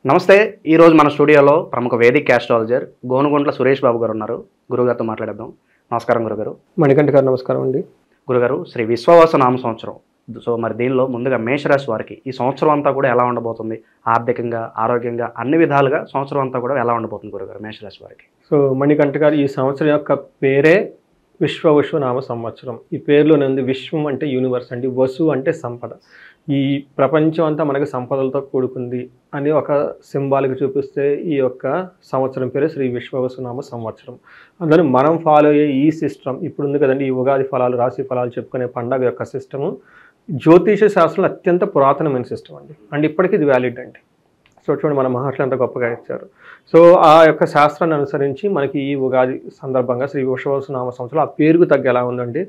నమస్తే. ఈరోజు మన స్టూడియోలో ప్రముఖ వేదిక ఆస్ట్రాలజర్ గోనుగుంట్ల సురేష్ బాబు గారు ఉన్నారు. గురుగారితో మాట్లాడేద్దాం. నమస్కారం గురుగారు. మణికంఠ గారు నమస్కారం అండి. గురుగారు, శ్రీ విశ్వవాస నామ సంవత్సరం. సో మరి దీనిలో ముందుగా మేషరాశి వారికి ఈ సంవత్సరం అంతా కూడా ఎలా ఉండబోతుంది? ఆర్థికంగా, ఆరోగ్యంగా, అన్ని విధాలుగా సంవత్సరం అంతా కూడా ఎలా ఉండబోతుంది గురుగారు మేషరాశి వారికి? సో మణికంఠ గారు, ఈ సంవత్సరం యొక్క పేరే విశ్వనామ సంవత్సరం. ఈ పేరులోనే ఉంది విశ్వం అంటే యూనివర్స్ అండి, వసు అంటే సంపద. ఈ ప్రపంచం అంతా మనకి సంపదలతో కూడుకుంది అని ఒక సింబాలిక్ చూపిస్తే ఈ యొక్క సంవత్సరం పేరు శ్రీ విశ్వవసునామ సంవత్సరం. అందులో మనం ఫాలో అయ్యే ఈ సిస్టమ్ ఇప్పుడు ఉంది కదండి, ఈ ఉగాది ఫలాలు, రాశి ఫలాలు చెప్పుకునే పండగ యొక్క సిస్టము జ్యోతిష శాస్త్రంలో అత్యంత పురాతనమైన సిస్టమ్ అండి. అండ్ ఇప్పటికీ ఇది వ్యాలిడ్ అండి. సో చూడండి, మన మహర్షులు ఎంత గొప్పగా ఇచ్చారు. సో ఆ యొక్క శాస్త్రాన్ని అనుసరించి మనకి ఈ ఉగాది సందర్భంగా శ్రీ విశ్వవసునామ సంవత్సరం ఆ పేరుకు తగ్గ ఎలా ఉందండి,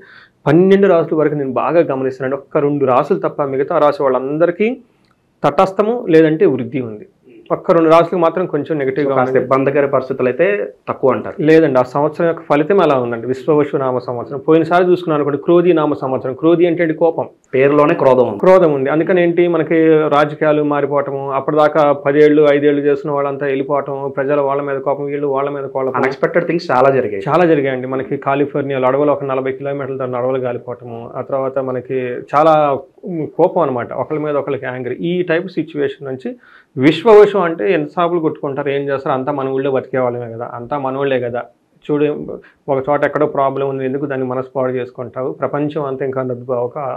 12 రాసుల వరకు నేను బాగా గమనిస్తున్నాను. ఒక్క 2 రాసులు తప్ప మిగతా రాశి వాళ్ళందరికీ తటస్థము లేదంటే వృద్ధి ఉంది. ఒక్క 2 రాసులకు మాత్రం కొంచెం నెగిటివ్గా, ఇబ్బందికర పరిస్థితులు అయితే తక్కువ అంటారు. లేదండి, ఆ సంవత్సరం యొక్క ఫలితం ఎలా ఉందండి. విశ్వవసునామ సంవత్సరం పోయినసారి చూసుకున్నాను అనుకోండి, క్రోధి నామ సంవత్సరం. క్రోధి అంటే కోపం, పేరులోనే క్రోధం ఉంది. అందుకని ఏంటి, మనకి రాజకీయాలు మారిపోవటము, అప్పటిదాకా 10 ఏళ్ళు 5 ఏళ్ళు చేస్తున్న వాళ్ళంతా వెళ్ళిపోవటం, ప్రజల వాళ్ళ మీద కోపం, వీళ్ళు వాళ్ళ మీద కోపం. అన్ఎక్స్పెక్టెడ్ థింగ్స్ చాలా జరిగాయండి. మనకి కాలిఫోర్నియాలో అడవులు ఒక 40 కిలోమీటర్ల దాని అడవులు కాలిపోవటము, ఆ తర్వాత మనకి చాలా కోపం అనమాట, ఒకరి మీద ఒకరికి యాంగ్రీ. ఈ టైప్ సిచ్యువేషన్ నుంచి విశ్వవశం అంటే ఎంత సాపులు కొట్టుకుంటారు, ఏం చేస్తారు, అంతా మన ఊళ్ళో బతికే వాళ్ళమే కదా, అంతా మనోళ్లే కదా, చూడు ఒక చోట ఎక్కడో ప్రాబ్లం ఉంది, ఎందుకు దాన్ని మనస్పాడు చేసుకుంటావు, ప్రపంచం అంతా ఇంకా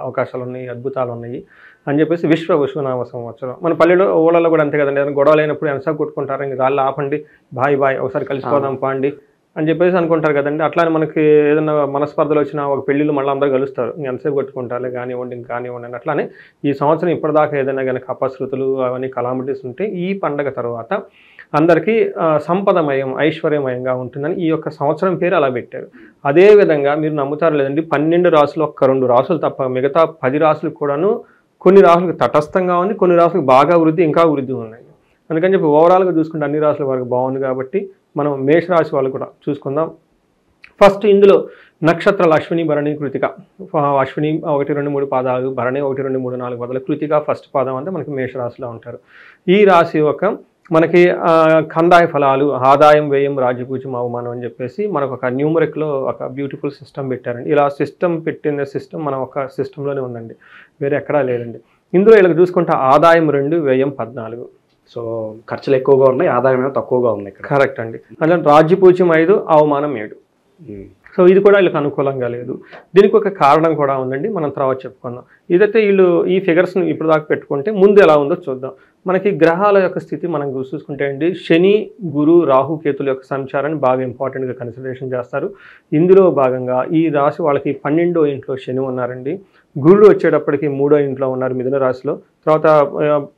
అవకాశాలు ఉన్నాయి, అద్భుతాలు ఉన్నాయి అని చెప్పేసి విశ్వవసునామ సంవత్సరం. మన పల్లెలో ఊళ్ళలో కూడా అంతే కదండి, ఏదైనా గొడవ లేనప్పుడు ఎంతసేపు కొట్టుకుంటారు, ఇంక రాళ్ళు ఆపండి, బాయ్ ఒకసారి కలిసిపోదాం పాండి అని చెప్పేసి అనుకుంటారు కదండి. అట్లానే మనకి ఏదైనా మనస్పర్ధలు వచ్చినా ఒక పెళ్ళిళ్ళు మళ్ళీ అందరూ కలుస్తారు, ఎంతసేపు కొట్టుకుంటారులే కానివ్వండి కానివ్వండి. అట్లానే ఈ సంవత్సరం ఇప్పటిదాకా ఏదైనా కనుక అపశృతులు అవన్నీ కలామిటీస్ ఉంటే ఈ పండగ తర్వాత అందరికీ సంపదమయం, ఐశ్వర్యమయంగా ఉంటుందని ఈ యొక్క సంవత్సరం పేరు అలా పెట్టారు. అదేవిధంగా మీరు నమ్ముతారు లేదండి, 12 రాసులు ఒక్క 2 రాసులు తప్ప మిగతా 10 రాసులకు కూడాను కొన్ని రాసులకు తటస్థంగా ఉంది, కొన్ని రాసులకు బాగా వృద్ధి, ఇంకా వృద్ధి ఉన్నాయి. అందుకని చెప్పి ఓవరాల్గా చూసుకుంటే అన్ని రాసుల వరకు బాగుంది. కాబట్టి మనం మేషరాశి వాళ్ళు కూడా చూసుకుందాం. ఫస్ట్ ఇందులో నక్షత్రాలు అశ్విని, భరణి, కృతిక. అశ్విని 1, 2, 3 పాదాలు, భరణి 1, 2, 3, 4 పాదాలు, కృతిక ఫస్ట్ పాదం అంతా మనకి మేషరాశిలో ఉంటారు. ఈ రాశి ఒక మనకి కందాయ ఫలాలు, ఆదాయం, వ్యయం, రాజ్యపూజ్యం, అవమానం అని చెప్పేసి మనకు ఒక న్యూమరిక్లో ఒక బ్యూటిఫుల్ సిస్టమ్ పెట్టారండి. ఇలా పెట్టిన సిస్టమ్ మన ఒక సిస్టంలోనే ఉందండి, వేరే ఎక్కడా లేదండి. ఇందులో ఇలా చూసుకుంటే ఆదాయం 2, వ్యయం 14. సో ఖర్చులు ఎక్కువగా ఉన్నాయి, ఆదాయం తక్కువగా ఉంది. కరెక్ట్ అండి. అలా రాజ్యపూజ్యం 5, అవమానం 7. సో ఇది కూడా వీళ్ళకి అనుకూలంగా లేదు. దీనికి ఒక కారణం కూడా ఉందండి, మనం తర్వాత చెప్పుకుందాం. ఇదైతే వీళ్ళు ఈ ఫిగర్స్ని ఇప్పుడు దాకా పెట్టుకుంటే ముందు ఎలా ఉందో చూద్దాం. మనకి గ్రహాల యొక్క స్థితి మనం చూసుకుంటే అండి, శని, గురు, రాహు, కేతుల యొక్క సంచారాన్ని బాగా ఇంపార్టెంట్గా కన్సిడరేషన్ చేస్తారు. ఇందులో భాగంగా ఈ రాశి వాళ్ళకి 12వ ఇంట్లో శని ఉన్నారండి. గురుడు వచ్చేటప్పటికి 3వ ఇంట్లో ఉన్నారు మిథున రాశిలో, తర్వాత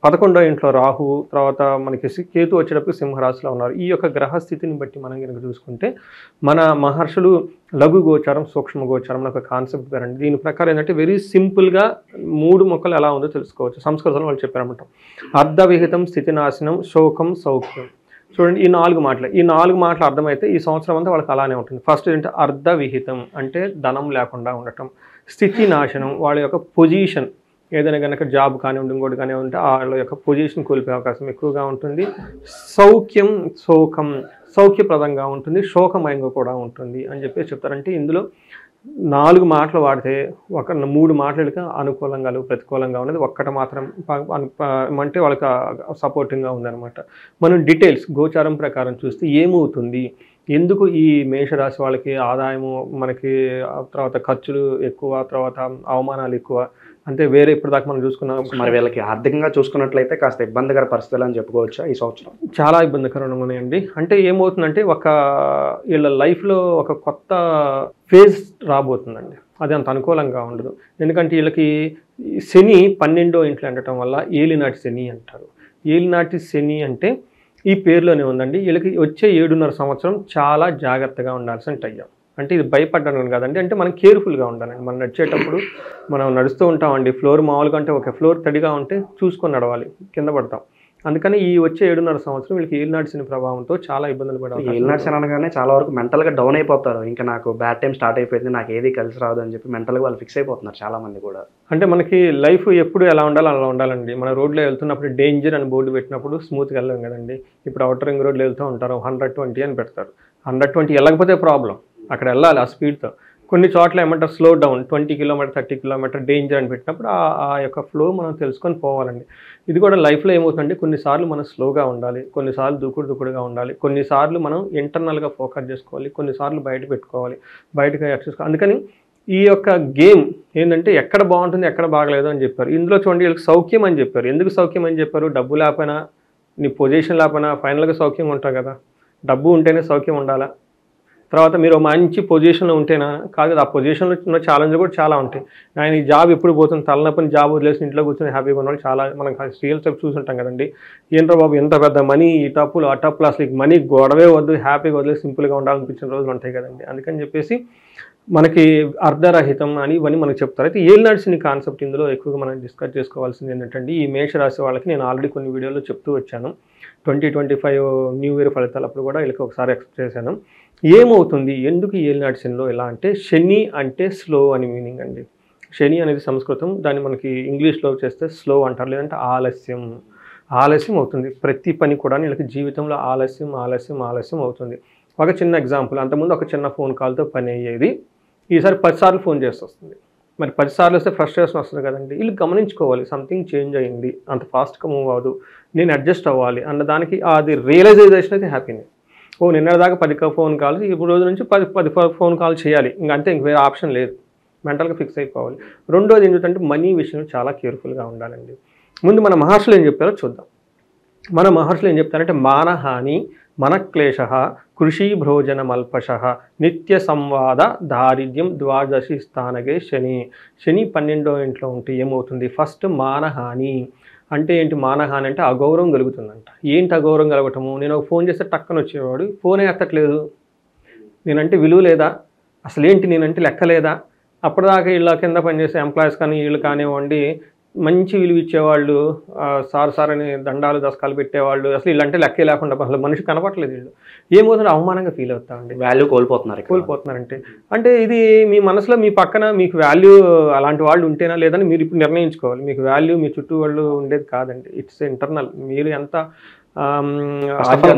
11వ ఇంట్లో రాహు, తర్వాత మనకి కేతు వచ్చేటప్పటికి సింహరాశిలో ఉన్నారు. ఈ యొక్క గ్రహస్థితిని బట్టి మనం కనుక చూసుకుంటే మన మహర్షులు లఘు గోచారం, సూక్ష్మ గోచారం అని ఒక కాన్సెప్ట్ పేరండి. దీని ప్రకారం ఏంటంటే వెరీ సింపుల్గా 3 మొక్కలు ఎలా ఉందో తెలుసుకోవచ్చు. సంస్కృతంలో వాళ్ళు చెప్పారన్నమాట. అర్ధవిహితం, స్థితినాశనం, శోకం, సౌఖ్యం. చూడండి, ఈ 4 మాటలు అర్థమైతే ఈ సంవత్సరం అంతా వాళ్ళకి అలానే ఉంటుంది. ఫస్ట్ ఏంటంటే అర్ధవిహితం అంటే ధనం లేకుండా ఉండటం. స్థితి నాశనం, వాళ్ళ యొక్క పొజిషన్, ఏదైనా కనుక జాబ్ కానివ్వండి ఇంకోటి కానివ్వండి వాళ్ళ యొక్క పొజిషన్ కోల్పోయే అవకాశం ఎక్కువగా ఉంటుంది. సౌఖ్యం, సౌఖ్యప్రదంగా ఉంటుంది, శోకమయంగా కూడా ఉంటుంది అని చెప్పేసి చెప్తారంటే ఇందులో 4 మాటలు వాడితే ఒక 3 మాటలకి అనుకూలంగా ప్రతికూలంగా ఉన్నది, ఒక్కటి మాత్రం అంటే వాళ్ళకి సపోర్టింగ్గా ఉందన్నమాట. మనం డీటెయిల్స్ గోచారం ప్రకారం చూస్తే ఏమవుతుంది, ఎందుకు ఈ మేషరాశి వాళ్ళకి ఆదాయము మనకి, తర్వాత ఖర్చులు ఎక్కువ, తర్వాత అవమానాలు ఎక్కువ, అంటే వేరే ఇప్పటిదాకా మనం చూసుకున్నాం. మరి వీళ్ళకి ఆర్థికంగా చూసుకున్నట్లయితే కాస్త ఇబ్బందికర పరిస్థితులు అని చెప్పుకోవచ్చా ఈ సంవత్సరం? చాలా ఇబ్బందికరంగా ఉన్నాయండి. అంటే ఏమవుతుందంటే వీళ్ళ లైఫ్లో ఒక కొత్త ఫేజ్ రాబోతుందండి. అది అంత అనుకూలంగా ఉండదు. ఎందుకంటే వీళ్ళకి శని 12వ ఇంట్లో ఉండటం వల్ల ఏలినాటి శని అంటారు. ఏలినాటి శని అంటే ఈ పేరులోనే ఉందండి. వీళ్ళకి వచ్చే 7.5 సంవత్సరం చాలా జాగ్రత్తగా ఉండాల్సిన టైం. అంటే ఇది భయపడ్డాను కదండి, అంటే మనం కేర్ఫుల్గా ఉండాలండి. మనం నడిచేటప్పుడు మనం నడుస్తూ ఉంటామండి, ఫ్లోర్ మామూలుగా అంటే ఒక ఫ్లోర్ తడిగా ఉంటే చూసుకొని నడవాలి, కింద పడతాం. అందుకని ఈ వచ్చే 7.5 సంవత్సరం వీళ్ళకి ఏలినాటి శని ప్రభావంతో చాలా ఇబ్బందులు పడాలి. ఏలినాటి శని అనగానే చాలా వరకు మెంటల్గా డౌన్ అయిపోతారు. ఇంకా నాకు బ్యాడ్ టైం స్టార్ట్ అయిపోయింది, నాకు ఏది కలిసి రాదు అని చెప్పి మెంటల్గా వాళ్ళు ఫిక్స్ అయిపోతున్నారు చాలా మంది కూడా. అంటే మనకి లైఫ్ ఎప్పుడు ఎలా ఉండాలో అలా ఉండాలండి. మన రోడ్లో వెళ్తున్నప్పుడు డేంజర్ అని బోర్డు పెట్టినప్పుడు స్మూత్గా వెళ్ళాం కదండి. ఇప్పుడు అవుటర్ రింగ్ రోడ్లో వెళ్తూ ఉంటారు, 120 అని పెడతారు. 120 వెళ్ళకపోతే ప్రాబ్లం, అక్కడ వెళ్ళాలి ఆ స్పీడ్తో. కొన్ని చోట్ల ఏమంటారు slow down, 20 kilometre 30 kilometre danger అని పెట్టినప్పుడు ఆ యొక్క ఫ్లో మనం తెలుసుకొని పోవాలండి. ఇది కూడా లైఫ్లో ఏమవుతుందంటే కొన్నిసార్లు మనం స్లోగా ఉండాలి, కొన్నిసార్లు దూకుడుగా ఉండాలి, కొన్నిసార్లు మనం ఇంటర్నల్గా ఫోకస్ చేసుకోవాలి, కొన్నిసార్లు బయట పెట్టుకోవాలి, బయటకు చేసుకోవాలి. అందుకని ఈ యొక్క గేమ్ ఏంటంటే ఎక్కడ బాగుంటుంది ఎక్కడ బాగలేదు అని చెప్పారు. ఇందులో చూడండి వీళ్ళకి సౌఖ్యం అని చెప్పారు. ఎందుకు సౌఖ్యం అని చెప్పారు? డబ్బు లేకపోయినా, నీ పొజిషన్ లేకపోయినా ఫైనల్గా సౌఖ్యంగా ఉంటావు కదా. డబ్బు ఉంటేనే సౌఖ్యం ఉండాలా? తర్వాత మీరు మంచి పొజిషన్లో ఉంటేనా? కాదు కదా, ఆ పొజిషన్లో ఉన్న ఛాలెంజ్ కూడా చాలా ఉంటాయి. ఆయన ఈ జాబ్ ఎప్పుడు పోతుంది, తలనొప్పిని జాబ్ వదిలేసి ఇంట్లో కూర్చొని హ్యాపీగా ఉన్న వాళ్ళు చాలా మనం సీరియల్స్ చూసుంటాం కదండి. ఏంట్రా బాబు ఎంత పెద్ద మనీ, ఈ టప్పులు ఆ టప్పులు, అసలు మనీ గొడవే వద్దు, హ్యాపీగా వదిలేసి సింపుల్గా ఉండాలనిపించిన రోజులు ఉంటాయి కదండి. అందుకని చెప్పేసి మనకి అర్ధరహితం అని ఇవన్నీ మనకు చెప్తారు. అయితే ఏలినాటి శని కాన్సెప్ట్ ఇందులో ఎక్కువగా మనం డిస్కస్ చేసుకోవాల్సింది ఏంటంటే, ఈ మేషరాశి వాళ్ళకి నేను ఆల్రెడీ కొన్ని వీడియోలో చెప్తూ వచ్చాను. 2025 న్యూ ఇయర్ ఫలితాలు అప్పుడు కూడా వీళ్ళకి ఒకసారి ఎక్స్ప్లెయిన్ చేశాను. ఏమవుతుంది, ఎందుకు ఏలినాటి శనిలో ఎలా అంటే, శని అంటే స్లో అని మీనింగ్ అండి. శని అనేది సంస్కృతం, దాన్ని మనకి ఇంగ్లీష్లో చేస్తే స్లో అంటారు, లేదంటే ఆలస్యం అవుతుంది. ప్రతి పని కూడా వీళ్ళకి జీవితంలో ఆలస్యం అవుతుంది. ఒక చిన్న ఎగ్జాంపుల్, అంతకుముందు ఒక చిన్న ఫోన్ కాల్తో పని అయ్యేది, ఈసారి 10 సార్లు ఫోన్ చేసి వస్తుంది. మరి 10 సార్లు వస్తే ఫ్రస్ట్రేషన్ వస్తుంది కదండి. వీళ్ళు గమనించుకోవాలి, సంథింగ్ చేంజ్ అయ్యింది, అంత ఫాస్ట్గా మూవ్ అవ్వదు, నేను అడ్జస్ట్ అవ్వాలి అన్నదానికి అది రియలైజేషన్ అయితే హ్యాపీనే. నిన్నటిదాకా 10 ఫోన్ కాల్స్, ఇప్పుడు రోజు నుంచి 10 ఫోన్ కాల్ చేయాలి, ఇంకంతే, ఇంక వేరే ఆప్షన్ లేదు, మెంటల్గా ఫిక్స్ అయిపోవాలి. రెండోది ఏంటంటే మనీ విషయంలో చాలా కేర్ఫుల్గా ఉండాలండి. ముందు మన మహర్షులు ఏం చెప్పారో చూద్దాం. మన మహర్షులు ఏం చెప్తారంటే, మానహాని మనక్లేశ కృషి భోజనమల్పశ నిత్య సంవాద దారిద్ర్యం ద్వాదశి స్థానగే శని. శని 12వ ఇంట్లో ఉంటే ఏమవుతుంది? ఫస్ట్ మానహాని అంటే ఏంటి? మానహాని అంటే అగౌరవం కలుగుతుందంట. ఏంటి అగౌరవం కలగటము? నేను ఒక ఫోన్ చేస్తే టక్కన వచ్చేవాడు ఫోనే ఎత్తట్లేదు, నేనంటే విలువ లేదా, అసలు ఏంటి నేనంటే లెక్క లేదా? అప్పటిదాకా వీళ్ళ కింద పనిచేసే ఎంప్లాయీస్ కానీ వీళ్ళు కానివ్వండి మంచి విలువ ఇచ్చేవాళ్ళు, సార్ అని దండాలు దశకాలు పెట్టేవాళ్ళు, అసలు వీళ్ళంటే లెక్కే లేకుండా అసలు మనిషి కనపట్లేదు. వీళ్ళు ఏమవుతుంది? అవమానంగా ఫీల్ అవుతామండి, వాల్యూ కోల్పోతున్నారంటే. అంటే ఇది మీ మనసులో మీ పక్కన మీకు వాల్యూ అలాంటి వాళ్ళు ఉంటేనా లేదని మీరు ఇప్పుడు నిర్ణయించుకోవాలి. మీకు వాల్యూ మీ చుట్టూ వాళ్ళు ఉండేది కాదండి, ఇట్స్ ఇంటర్నల్. మీరు ఎంత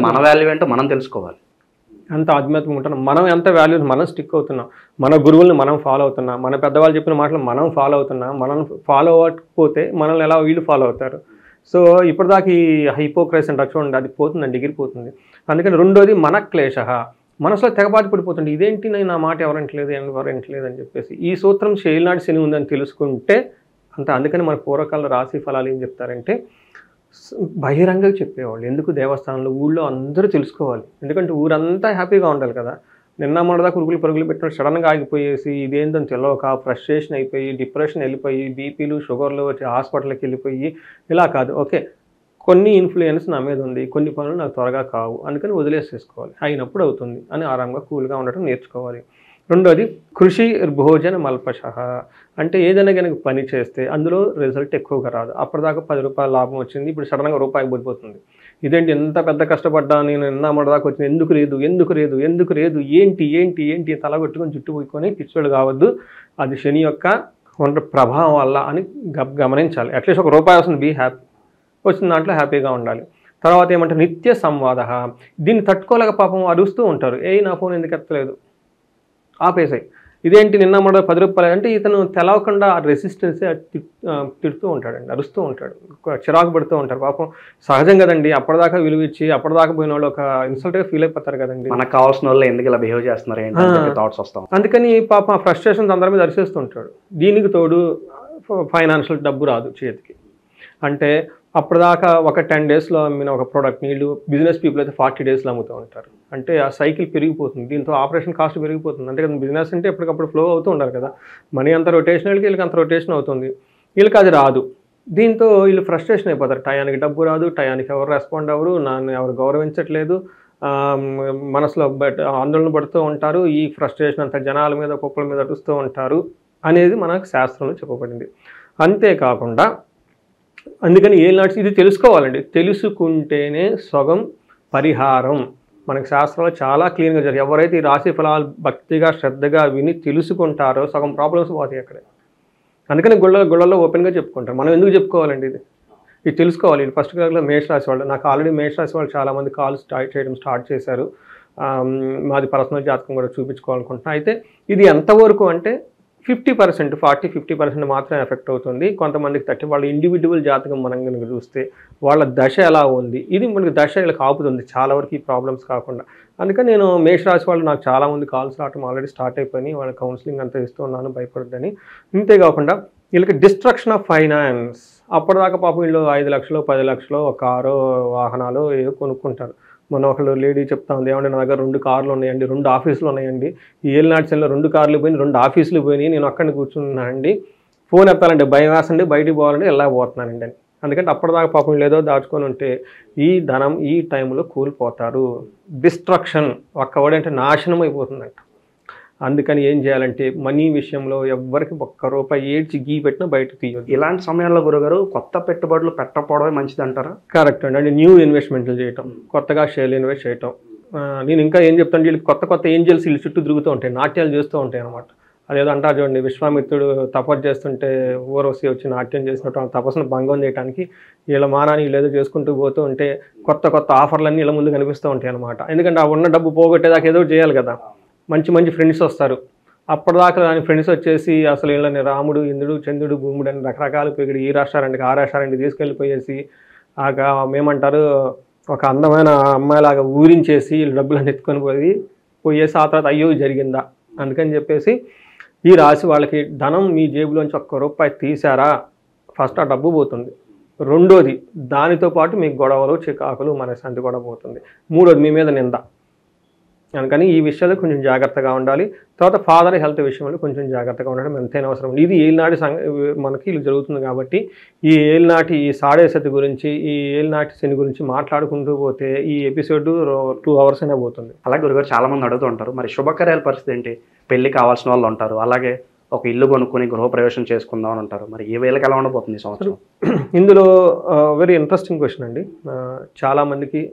మన వాల్యూ ఏంటో మనం తెలుసుకోవాలి, అంత ఆధ్యాత్మికంగా ఉంటున్నాం, మనం ఎంత వాల్యూస్ మనం స్టిక్ అవుతున్నాం, మన గురువుల్ని మనం ఫాలో అవుతున్నాం, మన పెద్దవాళ్ళు చెప్పిన మాటలు మనం ఫాలో అవుతున్నాం. మనం ఫాలో అవ్వకపోతే మనల్ని ఎలా వీళ్ళు ఫాలో అవుతారు? సో ఇప్పటిదాకా ఈ హైపోక్రసీ అంటే చూడండి, అది పోతుందండి, ఎగిరిపోతుంది. అందుకని రెండోది మన క్లేశ, మనసులో తెగబాటు పడిపోతుంది, ఇదేంటి నేను నా మాట ఎవరంటలేదు అని చెప్పేసి. ఈ సూత్రం ఏలినాటి శని ఉందని తెలుసుకుంటే అంత. అందుకని మన పూర్వకాల రాశి ఫలాలు ఏం చెప్తారంటే, బహిరంగంగా చెప్పేవాళ్ళు. ఎందుకు? దేవస్థానంలో ఊళ్ళో అందరూ తెలుసుకోవాలి, ఎందుకంటే ఊరంతా హ్యాపీగా ఉండాలి కదా. నిన్న మొన్నదాకా పరుగులు పెట్టినట్టు సడన్గా ఆగిపోయేసి ఇదేందని తెలియక ఫ్రస్ట్రేషన్ అయిపోయి డిప్రెషన్ వెళ్ళిపోయి బీపీలు షుగర్లు వచ్చి హాస్పిటల్కి వెళ్ళిపోయి ఇలా కాదు. ఓకే, కొన్ని ఇన్ఫ్లుయెన్స్ నా మీద ఉంది, కొన్ని పనులు నాకు త్వరగా కావు, అందుకని వదిలేసేసుకోవాలి, అయినప్పుడు అవుతుంది అని ఆరాంగా కూల్గా ఉండటం నేర్చుకోవాలి. రెండోది కృషి భోజన మల్పశ అంటే ఏదైనా కనుక పని చేస్తే అందులో రిజల్ట్ ఎక్కువగా రాదు. అప్పటిదాకా 10 రూపాయల లాభం వచ్చింది, ఇప్పుడు సడన్గా రూపాయికి పడిపోతుంది. ఇదేంటి ఎంత పెద్ద కష్టపడ్డా నేను నిన్న మొన్నదాకా వచ్చింది, ఎందుకు లేదు ఏంటి తల కొట్టుకొని చుట్టూ పోయికొని పిచ్చోళ్ళు కావద్దు, అది శని యొక్క ప్రభావం వల్ల అని గమనించాలి. అట్లీస్ట్ ఒక రూపాయి వస్తుంది, బీ హ్యాపీ, వచ్చిన దాంట్లో హ్యాపీగా ఉండాలి. తర్వాత ఏమంటే నిత్య సంవాద, దీన్ని తట్టుకోలేక పాపం అరుస్తూ ఉంటారు, నా ఫోన్ ఎందుకు ఎత్తలేదు, ఆపేసాయి, ఇదేంటి నిన్న మొన్న 10 రూపాయలు అంటే ఇతను తెలవకుండా రెసిస్టెన్సే తిడుతూ ఉంటాడండి, అరుస్తూ ఉంటాడు, చిరాకు పడుతూ ఉంటారు. పాపం సహజం కదండి, అప్పటిదాకా విలువ ఇచ్చి అప్పటిదాకా పోయిన వాళ్ళు ఒక ఇన్సల్ట్గా ఫీల్ అయిపోతారు కదండి. మనకు కావాల్సిన వాళ్ళు ఎందుకు ఇలా బిహేవ్ చేస్తున్నారు థాట్స్ వస్తాం. అందుకని పాపం ఫ్రస్ట్రేషన్స్ అందరి మీద అరిచేస్తూ ఉంటాడు. దీనికి తోడు ఫైనాన్షియల్ డబ్బు రాదు చేతికి. అంటే అప్పటిదాకా ఒక 10 డేస్లో అమ్మిన ఒక ప్రోడక్ట్ వీళ్ళు బిజినెస్ పీపుల్ అయితే 40 డేస్లో అమ్ముతూ ఉంటారు. అంటే ఆ సైకిల్ పెరిగిపోతుంది, దీంతో ఆపరేషన్ కాస్ట్ పెరిగిపోతుంది. అంటే బిజినెస్ అంటే ఎప్పటికప్పుడు ఫ్లో అవుతూ ఉండాలి కదా, మనీ అంత రొటేషన్ వీళ్ళకి అంత రొటేషన్ అవుతుంది, వీళ్ళకి అది రాదు. దీంతో వీళ్ళు ఫ్రస్ట్రేషన్ అయిపోతారు, టయానికి డబ్బు రాదు, టయానికి ఎవరు రెస్పాండ్ అవ్వరు, నన్ను ఎవరు గౌరవించట్లేదు, మనసులో ఆందోళన పడుతూ ఉంటారు, ఈ ఫ్రస్ట్రేషన్ అంతా జనాల మీద కుక్కల మీద అటుస్తూ ఉంటారు అనేది మనకు శాస్త్రంలో చెప్పబడింది. అంతేకాకుండా అందుకని ఏలినాటి ఇది తెలుసుకోవాలండి. తెలుసుకుంటేనే సగం పరిహారం. మనకి శాస్త్రంలో చాలా క్లీన్గా జరిగింది. ఎవరైతే ఈ రాశి ఫలాలు భక్తిగా శ్రద్ధగా విని తెలుసుకుంటారో సగం ప్రాబ్లమ్స్ పోతాయి అక్కడే. అందుకని గుళ్ళల్లో ఓపెన్గా చెప్పుకుంటారు. మనం ఎందుకు చెప్పుకోవాలండి ఇది తెలుసుకోవాలి. ఇది ఫస్ట్ క్లాస్లో మేషరాశి వాళ్ళు, నాకు ఆల్రెడీ మేషరాశి వాళ్ళు చాలామంది కాల్స్ స్టార్ట్ చేశారు. మాది పర్సనల్ జాతకం కూడా చూపించుకోవాలనుకుంటున్నాను. అయితే ఇది ఎంతవరకు అంటే 50%, 40-50% మాత్రమే ఎఫెక్ట్ అవుతుంది. కొంతమందికి 30. వాళ్ళ ఇండివిజువల్ జాతకం మనం కనుక చూస్తే వాళ్ళ దశ ఎలా ఉంది, ఇది మనకి దశ ఇలా ఆపుతుంది చాలా వరకు ఈ ప్రాబ్లమ్స్ కాకుండా. అందుకని నేను మేషరాశి వాళ్ళు నాకు చాలామంది కాల్స్ రావటం ఆల్రెడీ స్టార్ట్ అయిపోయి వాళ్ళ కౌన్సిలింగ్ అంతా ఇస్తున్నాను, భయపడద్దని. ఇంతేకాకుండా వీళ్ళకి డిస్ట్రక్షన్ ఆఫ్ ఫైనాన్స్. అప్పటిదాకా పాపం వీళ్ళు 5 లక్షలు 10 లక్షలు ఒక కారు వాహనాలు ఏదో కొనుక్కుంటారు. మొన్న ఒకళ్ళు లేడీ చెప్తా ఉంది, ఏమంటే నా దగ్గర 2 కార్లు ఉన్నాయండి, 2 ఆఫీసులు ఉన్నాయండి, ఈ ఏలినాటి సెల్లో 2 కార్లు పోయినాయి, 2 ఆఫీసులు పోయినాయి, నేను అక్కడిని కూర్చున్నానండి, ఫోన్ ఎత్తాలంటే భయం వేసండి, బయటికి పోవాలంటే ఎలా పోతున్నానండి అని. అందుకంటే అప్పటిదాకా పాపం వీళ్ళు ఏదో దాచుకొని ఉంటే ఈ ధనం ఈ టైంలో కూలిపోతారు. డిస్ట్రక్షన్ ఒక్క వర్డ్ అంటే నాశనం అయిపోతుందంట. అందుకని ఏం చేయాలంటే మనీ విషయంలో ఎవ్వరికి ఒక్క రూపాయి ఏడ్చి గీ పెట్టినా బయట తీయదు. ఇలాంటి సమయాల్లో గురుగారు కొత్త పెట్టుబడులు పెట్టకపోవడమే మంచిది అంటారా? కరెక్ట్ అండి. అంటే న్యూ ఇన్వెస్ట్మెంట్లు చేయటం, కొత్తగా షేర్ ఇన్వెస్ట్ చేయటం. నేను ఇంకా ఏం చెప్తాను, వీళ్ళకి కొత్త ఏంజల్స్ వీళ్ళు చుట్టూ తిరుగుతూ ఉంటాయి, నాట్యాలు చేస్తూ ఉంటాయి అనమాట. అదేదో అంటారు చూడండి, విశ్వామిత్రుడు తపస్సు చేస్తుంటే ఊర్వశి వచ్చి నాట్యం చేసినట్టు ఆ తపస్సును భంగం చేయడానికి వీళ్ళ మానాన్ని వీళ్ళు ఏదో చేసుకుంటూ పోతూ ఉంటే కొత్త ఆఫర్లన్నీ వీళ్ళ ముందు కనిపిస్తూ ఉంటాయి అనమాట. ఎందుకంటే ఆ ఉన్న డబ్బు పోగొట్టేదాకా ఏదో చేయాలి కదా. మంచి ఫ్రెండ్స్ వస్తారు. అప్పటిదాకా దాని ఫ్రెండ్స్ వచ్చేసి అసలు వీళ్ళని రాముడు ఇంద్రుడు చంద్రుడు భూముడు అని రకరకాల పెరిగి ఈ రాష్ట్రానికి ఆ రాష్ట్రానికి తీసుకెళ్ళిపోయేసి మేమంటారు ఒక అందమైన అమ్మాయిలాగా ఊరించేసి వీళ్ళు డబ్బులను ఎత్తుకొని పోయేసి ఆ తర్వాత అయ్యో జరిగిందా అందుకని చెప్పేసి ఈ రాశి వాళ్ళకి ధనం మీ జేబులోంచి ఒక్క రూపాయి తీసారా ఫస్ట్ ఆ డబ్బు పోతుంది. రెండోది దానితో పాటు మీకు గొడవలు చికాకులు మనశ్శాంతి కూడా పోతుంది. మూడోది మీ మీద నింద. అందుకని ఈ విషయాల్లో కొంచెం జాగ్రత్తగా ఉండాలి. తర్వాత ఫాదర్ హెల్త్ విషయంలో కొంచెం జాగ్రత్తగా ఉండడం ఎంతైనా అవసరం. ఇది ఏలినాటి మనకి ఇది జరుగుతుంది కాబట్టి ఈ ఏలినాటి ఈ సాడేసతి గురించి ఈ ఏలినాటి శని గురించి మాట్లాడుకుంటూ పోతే ఈ ఎపిసోడ్ 2 hours అయినా పోతుంది. అలాగే గురుగారు చాలామంది అడుగుతూ ఉంటారు, మరి శుభకార్యాల పరిస్థితి ఏంటి? పెళ్లి కావాల్సిన వాళ్ళు ఉంటారు, అలాగే ఒక ఇల్లు కొనుక్కొని గృహప్రవేశం చేసుకుందాం అని అంటారు. మరి ఏ వేళకి ఎలా ఉండబోతుంది సంవత్సరం? ఇందులో వెరీ ఇంట్రెస్టింగ్ క్వశ్చన్ అండి. చాలామందికి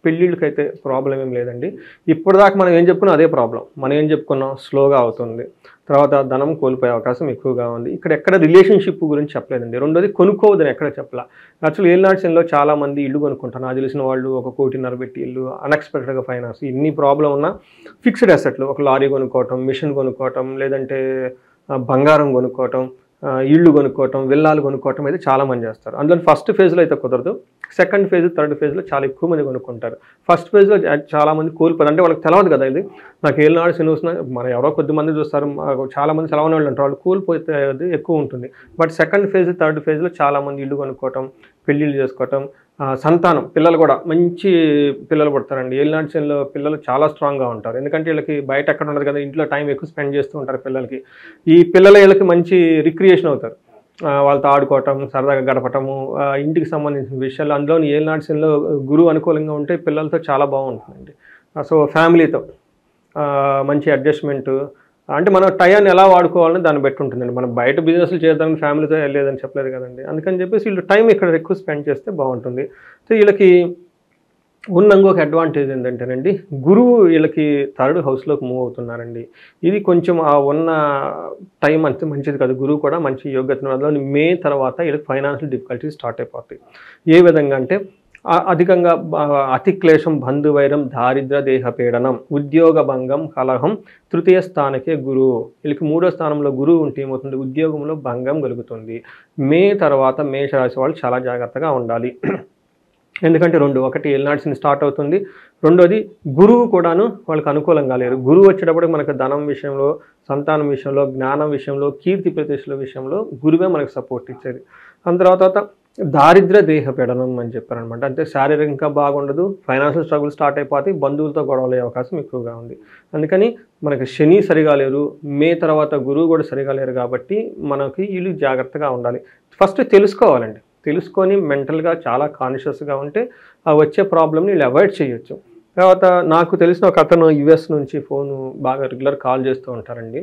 పెళ్ళిళ్ళకైతే ప్రాబ్లం ఏం లేదండి. ఇప్పటిదాకా మనం ఏం చెప్పుకున్నాం అదే ప్రాబ్లం. మనం ఏం చెప్పుకున్నాం, స్లోగా అవుతుంది, తర్వాత ధనం కోల్పోయే అవకాశం ఎక్కువగా ఉంది. ఎక్కడ రిలేషన్షిప్ గురించి చెప్పలేదండి. రెండోది కొనుక్కోవద్దని ఎక్కడ చెప్పలా. యాక్చువల్లీ ఏలినాటి శనిలో చాలామంది ఇల్లు కొనుక్కుంటారు. నాకు తెలిసిన వాళ్ళు 1.5 కోటి పెట్టి ఇల్లు, అన్ఎక్స్పెక్టెడ్గా ఫైనాన్స్, ఇన్ని ప్రాబ్లం ఉన్నా ఫిక్స్డ్ అసెట్లు ఒక లారీ కొనుక్కోవటం, మిషన్ కొనుక్కోవటం, లేదంటే బంగారం కొనుక్కోవటం, ఇళ్ళు కొనుక్కోవటం, విల్లాలు కొనుక్కోవటం అయితే చాలామంది చేస్తారు. అందులో ఫస్ట్ ఫేజ్లో అయితే కుదరదు. సెకండ్ ఫేజ్ థర్డ్ ఫేజ్లో చాలా ఎక్కువ మంది కొనుక్కుంటారు. ఫస్ట్ ఫేజ్లో చాలామంది కోల్పోతారు. అంటే వాళ్ళకి తెలవదు కదా ఇది నాకు ఏలినాడు శని వస్తున్నా, మనం ఎవరో కొద్దిమంది చూస్తారు, చాలామంది సెలవుని వాళ్ళు అంటారు, వాళ్ళు కోల్పోతే అది ఎక్కువ ఉంటుంది. బట్ సెకండ్ ఫేజ్ థర్డ్ ఫేజ్లో చాలామంది ఇల్లు కొనుక్కోవటం, పెళ్ళిళ్ళు చేసుకోవటం, సంతానం పిల్లలు కూడా మంచి పిల్లలు పుడతారండి. ఏలినాటి శనిలో పిల్లలు చాలా స్ట్రాంగ్గా ఉంటారు. ఎందుకంటే వీళ్ళకి బయట ఎక్కడ ఉండదు కదా, ఇంట్లో టైం ఎక్కువ స్పెండ్ చేస్తూ ఉంటారు పిల్లలకి. ఈ వీళ్ళకి మంచి రిక్రియేషన్ అవుతారు. వాళ్ళతో ఆడుకోవటం, సరదాగా గడపటము, ఇంటికి సంబంధించిన విషయాలు. అందులో ఏలినాటి శనిలో గురువు అనుకూలంగా ఉంటే పిల్లలతో చాలా బాగుంటుందండి. సో ఫ్యామిలీతో మంచి అడ్జస్ట్మెంట్, అంటే మనం టైంని ఎలా వాడుకోవాలని దాన్ని బట్టి ఉంటుందండి. మనం బయట బిజినెస్లు చేద్దామని ఫ్యామిలీతో వెళ్ళలేదని చెప్పలేదు కదండి. అందుకని చెప్పేసి వీళ్ళు టైం ఇక్కడ ఎక్కువ స్పెండ్ చేస్తే బాగుంటుంది. సో వీళ్ళకి ఉన్న ఇంకొక అడ్వాంటేజ్ ఏంటంటేనండి, గురువు వీళ్ళకి 3rd హౌస్లోకి మూవ్ అవుతున్నారండి. ఇది కొంచెం ఆ ఉన్న టైం అంతే మంచిది కాదు. గురువు కూడా మంచి యోగ్యతను, అందులో మే తర్వాత వీళ్ళకి ఫైనాన్షియల్ డిఫికల్టీస్ స్టార్ట్ అయిపోతాయి. ఏ విధంగా అంటే అధికంగా అతి క్లేశం, బంధువైరం, దారిద్ర, దేహపీడనం, ఉద్యోగ భంగం, కలహం. 3వ స్థానకే గురువు. వీళ్ళకి 3వ స్థానంలో గురువు ఉంటే ఏమవుతుంది, ఉద్యోగంలో భంగం కలుగుతుంది. మే తర్వాత మేషరాశి వాళ్ళు చాలా జాగ్రత్తగా ఉండాలి. ఎందుకంటే ఒకటి ఏలినాటి శని స్టార్ట్ అవుతుంది, రెండోది గురువు కూడాను వాళ్ళకి అనుకూలంగా లేరు. గురువు వచ్చేటప్పుడు మనకు ధనం విషయంలో, సంతానం విషయంలో, జ్ఞానం విషయంలో, కీర్తి ప్రతిష్టల విషయంలో గురువే మనకు సపోర్ట్ ఇచ్చేది. దాని తర్వాత దారిద్ర దేహపీడనం అని చెప్పారనమాట. అంటే శారీరకంగా బాగుండదు, ఫైనాన్షియల్ స్ట్రగుల్ స్టార్ట్ అయిపోతే బంధువులతో గొడవలయ్యే అవకాశం ఎక్కువగా ఉంది. అందుకని మనకి శని సరిగా లేరు, మే తర్వాత గురువు కూడా సరిగా లేరు. కాబట్టి మనకి వీళ్ళు జాగ్రత్తగా ఉండాలి. ఫస్ట్ తెలుసుకోవాలండి. తెలుసుకొని మెంటల్గా చాలా కాన్షియస్గా ఉంటే ఆ వచ్చే ప్రాబ్లమ్ని వీళ్ళు అవాయిడ్ చేయొచ్చు. తర్వాత నాకు తెలిసిన ఒక అతను US నుంచి ఫోను బాగా రెగ్యులర్ కాల్ చేస్తూ ఉంటారండి.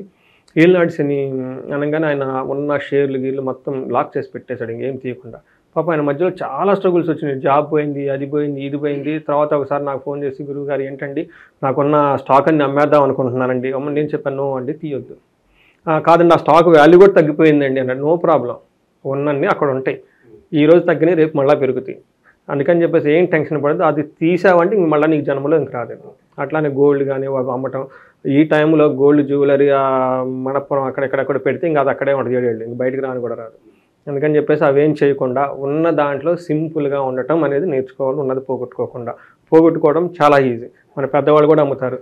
ఏలినాటి శని అనగానే ఆయన ఉన్న షేర్లు గీర్లు మొత్తం లాక్ చేసి పెట్టేశాడు, ఇంకేం తీయకుండా. పాపం ఆయన మధ్యలో చాలా స్ట్రగుల్స్ వచ్చినాయి. జాబ్ పోయింది, అది పోయింది, ఇది పోయింది. తర్వాత ఒకసారి నాకు ఫోన్ చేసి, గురువు గారు ఏంటండి నాకున్న స్టాక్ అన్ని అమ్మేద్దాం అనుకుంటున్నానండి. అమ్మ నేను చెప్పాను, నో అండి తీయొద్దు. కాదండి ఆ స్టాక్ వాల్యూ కూడా తగ్గిపోయిందండి అన్నాడు. నో ప్రాబ్లం, ఉన్నన్ని అక్కడ ఉంటాయి, ఈరోజు తగ్గినాయి రేపు మళ్ళీ పెరుగుతాయి, అందుకని చెప్పేసి ఏం టెన్షన్ పడదు, అది తీసావంటే ఇంక మళ్ళీ నీకు జన్మలో ఇంక రాదు. అట్లానే గోల్డ్ కానీ అమ్మటం, ఈ టైంలో గోల్డ్ జ్యువెలరీ మనపురం అక్కడెక్కడెక్కడ పెడితే ఇంకా అది అక్కడే ఉంటుంది 7 ఏళ్ళు, ఇంక బయటకు రాని కూడా రాదు. అందుకని చెప్పేసి అవేం చేయకుండా ఉన్న దాంట్లో సింపుల్గా ఉండటం అనేది నేర్చుకోవాలి. ఉన్నది పోగొట్టుకోకుండా. పోగొట్టుకోవడం చాలా ఈజీ. మన పెద్దవాళ్ళు కూడా అమ్ముతారు,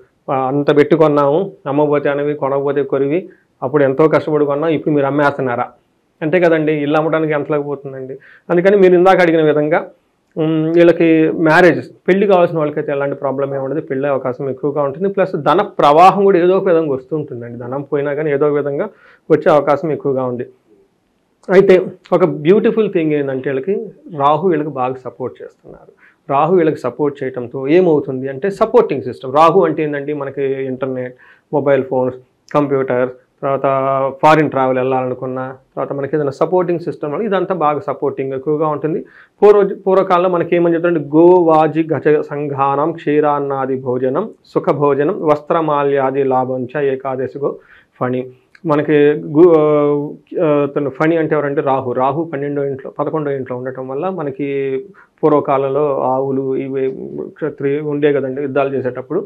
అంత పెట్టి కొన్నాము, అమ్మబోతే అనేవి కొనకపోతే కొరివి, అప్పుడు ఎంతో కష్టపడి కొన్నాం, ఇప్పుడు మీరు అమ్మేస్తున్నారా, అంతే కదండి. ఇల్లు అమ్మడానికి ఎంతలోకి పోతుందండి. అందుకని మీరు ఇందాక అడిగిన విధంగా వీళ్ళకి మ్యారేజ్, పెళ్లి కావాల్సిన వాళ్ళకైతే ఎలాంటి ప్రాబ్లం ఏముండదు, పెళ్ళే అవకాశం ఎక్కువగా ఉంటుంది. ప్లస్ ధన ప్రవాహం కూడా ఏదో ఒక విధంగా వస్తుంటుందండి. ధనం పోయినా కానీ ఏదో ఒక విధంగా వచ్చే అవకాశం ఎక్కువగా ఉంది. అయితే ఒక బ్యూటిఫుల్ థింగ్ ఏంటంటే వీళ్ళకి రాహు వీళ్ళకి బాగా సపోర్ట్ చేస్తున్నారు. రాహు వీళ్ళకి సపోర్ట్ చేయడంతో ఏమవుతుంది అంటే సపోర్టింగ్ సిస్టమ్. రాహు అంటే ఏంటంటే మనకి ఇంటర్నెట్, మొబైల్ ఫోన్స్, కంప్యూటర్, తర్వాత ఫారిన్ ట్రావెల్ వెళ్ళాలనుకున్నా, తర్వాత మనకి ఏదైనా సపోర్టింగ్ సిస్టమ్ ఇదంతా బాగా సపోర్టింగ్ ఎక్కువగా ఉంటుంది. పూర్వకాలంలో మనకి ఏమని చెప్తారంటే గోవాజి గజ సంఘానం క్షీరాన్నాది భోజనం సుఖ భోజనం వస్త్రమాల్యాది లాభంచ ఏకాదశిగో ఫణి. మనకి ఫణి అంటే ఎవరంటే రాహు. రాహు 12వ ఇంట్లో 11వ ఇంట్లో ఉండటం వల్ల మనకి పూర్వకాలంలో ఆవులు ఇవి క్షత్రియ ఉండే కదండి, యుద్ధాలు చేసేటప్పుడు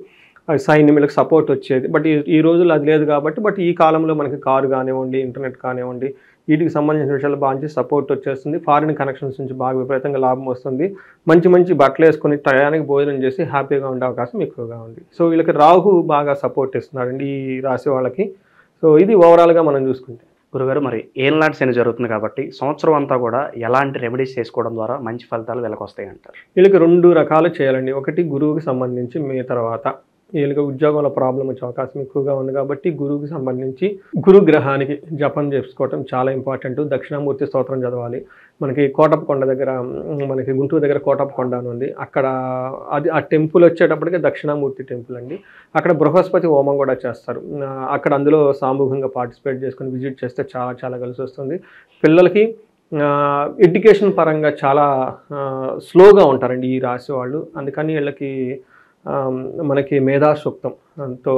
సైన్యములకు సపోర్ట్ వచ్చేది. బట్ ఈ రోజుల్లో అది లేదు కాబట్టి, బట్ ఈ కాలంలో మనకి కారు కానివ్వండి, ఇంటర్నెట్ కానివ్వండి, వీటికి సంబంధించిన విషయాలు బాగా సపోర్ట్ వచ్చేస్తుంది. ఫారిన్ కనెక్షన్స్ నుంచి బాగా విపరీతంగా లాభం వస్తుంది. మంచి మంచి బట్టలు వేసుకొని టయానికి భోజనం చేసి హ్యాపీగా ఉండే అవకాశం ఎక్కువగా ఉంది. సో వీళ్ళకి రాహు బాగా సపోర్ట్ ఇస్తున్నారండి ఈ రాశి వాళ్ళకి. సో ఇది ఓవరాల్గా మనం చూసుకుంటే. గురుగారు, మరి ఏళ్ళనాటి శని జరుగుతుంది కాబట్టి సంవత్సరం అంతా కూడా ఎలాంటి రెమెడీస్ చేసుకోవడం ద్వారా మంచి ఫలితాలు వీళ్ళకి వస్తాయి అంటారు? వీళ్ళకి 2 రకాలు చేయాలండి. ఒకటి గురువుకి సంబంధించి, తర్వాత వీళ్ళకి ఉద్యోగంలో ప్రాబ్లం వచ్చే అవకాశం ఎక్కువగా ఉంది కాబట్టి గురువుకి సంబంధించి గురు గ్రహానికి జపం చేసుకోవటం చాలా ఇంపార్టెంట్. దక్షిణామూర్తి స్తోత్రం చదవాలి. మనకి కోటప్పకొండ దగ్గర, మనకి గుంటూరు దగ్గర కోటప్పకొండ అని ఉంది, అక్కడ అది ఆ టెంపుల్ వచ్చేటప్పటికే దక్షిణామూర్తి టెంపుల్ అండి. అక్కడ బృహస్పతి హోమం కూడా చేస్తారు. అక్కడ అందులో సామూహికంగా పార్టిసిపేట్ చేసుకొని విజిట్ చేస్తే చాలా చాలా కలిసి వస్తుంది. పిల్లలకి ఎడ్యుకేషన్ పరంగా చాలా స్లోగా ఉంటారండి ఈ రాశి వాళ్ళు. అందుకని వీళ్ళకి మనకి మేధాసూక్తంతో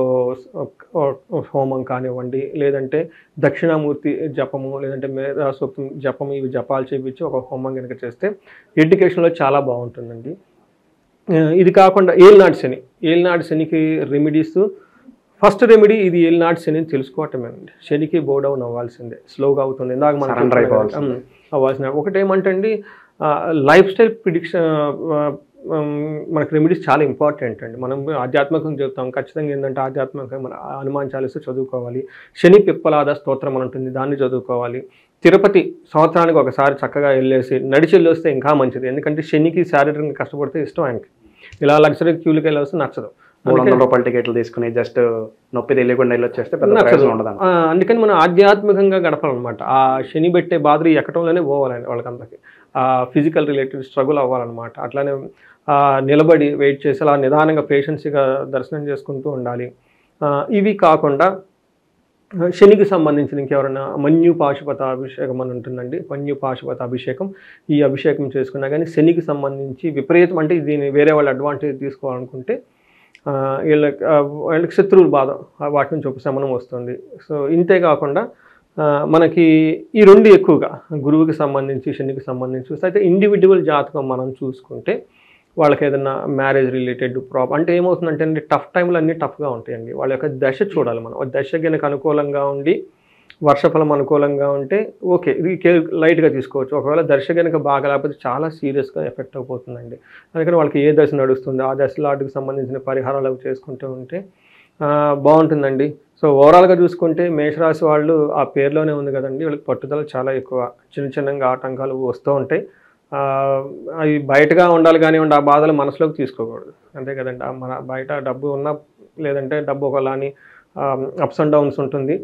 హోమం కానివ్వండి, లేదంటే దక్షిణామూర్తి జపము, లేదంటే మేధాసూక్తం జపము, ఇవి జపాలు చేయించి ఒక హోమం కనుక చేస్తే ఎడ్యుకేషన్లో చాలా బాగుంటుందండి. ఇది కాకుండా ఏలినాటి శనికి రెమెడీస్, ఫస్ట్ రెమెడీ ఇది ఏలినాటి శని తెలుసుకోవటమేనండి. శనికి బో డౌన్ అవ్వాల్సిందే, స్లోగా అవుతుంది. ఇందాక మనం అవ్వాల్సిన ఒకటేమంటే అండి, లైఫ్ స్టైల్ ప్రిడిక్షన్ మనకు రెమెడీస్ చాలా ఇంపార్టెంట్ అండి. మనం ఆధ్యాత్మికంగా చెప్తాం, ఖచ్చితంగా ఏంటంటే ఆధ్యాత్మికంగా మన హనుమాన్ చాలీసా చదువుకోవాలి. శని పిప్పలాద స్తోత్రం అని ఉంటుంది, దాన్ని చదువుకోవాలి. తిరుపతి సంవత్సరానికి ఒకసారి చక్కగా వెళ్ళేసి నడిచి వెళ్ళొస్తే ఇంకా మంచిది. ఎందుకంటే శనికి శారీరకంగా కష్టపడితే ఇష్టం ఆయనకి. ఇలా లగ్జరీ క్యూలకి వెళ్ళొస్తే నచ్చదు. 300 రూపాయల టికెట్లు తీసుకుని జస్ట్ నొప్పి తెలియకుండా వెళ్ళొచ్చేస్తే ఉండదు. అందుకని మనం ఆధ్యాత్మికంగా గడపాలన్నమాట. ఆ శని పెట్టే బాధలు ఎక్కడంలోనే పోవాలండి వాళ్ళకందరికి. ఫిజికల్ రిలేటెడ్ స్ట్రగుల్ అవ్వాలన్నమాట. అట్లానే నిలబడి వెయిట్ చేసి అలా నిదానంగా పేషెన్స్గా దర్శనం చేసుకుంటూ ఉండాలి. ఇవి కాకుండా శనికి సంబంధించిన ఇంకెవరైనా మన్యు పాశుపత అభిషేకం అని ఉంటుందండి. మన్యు పాశుపత అభిషేకం, ఈ అభిషేకం చేసుకున్నా కానీ శనికి సంబంధించి విపరీతం, అంటే దీన్ని వేరే వాళ్ళు అడ్వాంటేజ్ తీసుకోవాలనుకుంటే వీళ్ళకి శత్రువుల బాధ వాటి నుంచి ఉపశమనం వస్తుంది. సో ఇంతే కాకుండా మనకి ఈ 2 ఎక్కువగా గురువుకి సంబంధించి శనికి సంబంధించి చూస్తే, అయితే ఇండివిజువల్ జాతకం మనం చూసుకుంటే వాళ్ళకి ఏదైనా మ్యారేజ్ రిలేటెడ్ ప్రాబ్లం అంటే ఏమవుతుందంటే అండి, టఫ్ టైంలో అన్నీ టఫ్గా ఉంటాయండి. వాళ్ళ యొక్క దశ చూడాలి మనం. దశ కనుక అనుకూలంగా ఉండి వర్షఫలం అనుకూలంగా ఉంటే ఓకే, ఇది లైట్గా తీసుకోవచ్చు. ఒకవేళ దశ కనుక బాగా లేకపోతే చాలా సీరియస్గా ఎఫెక్ట్ అయిపోతుందండి. అందుకని వాళ్ళకి ఏ దశ నడుస్తుందో ఆ దశలో వాటికి సంబంధించిన పరిహారాలు చేసుకుంటూ ఉంటే బాగుంటుందండి. సో ఓవరాల్గా చూసుకుంటే మేషరాశి వాళ్ళు ఆ పేరులోనే ఉంది కదండి, వీళ్ళకి పట్టుదల చాలా ఎక్కువ. చిన్నగా ఆటంకాలు వస్తూ ఉంటాయి. అవి బయటగా ఉండాలి కానివ్వండి, ఆ బాధలు మనసులోకి తీసుకోకూడదు, అంతే కదండి. మన బయట డబ్బు ఉన్నా లేదంటే డబ్బు ఒకలాని అప్స్ అండ్ డౌన్స్ ఉంటుంది.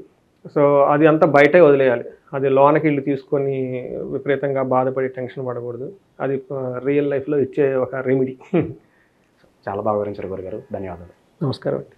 సో అది అంతా బయటే వదిలేయాలి. అది లోనకి ఇల్లు తీసుకొని విపరీతంగా బాధపడి టెన్షన్ పడకూడదు. అది రియల్ లైఫ్లో ఇచ్చే ఒక రెమెడీ. చాలా బాగా వివరించారు గురుగారు, ధన్యవాదాలు. నమస్కారం అండి.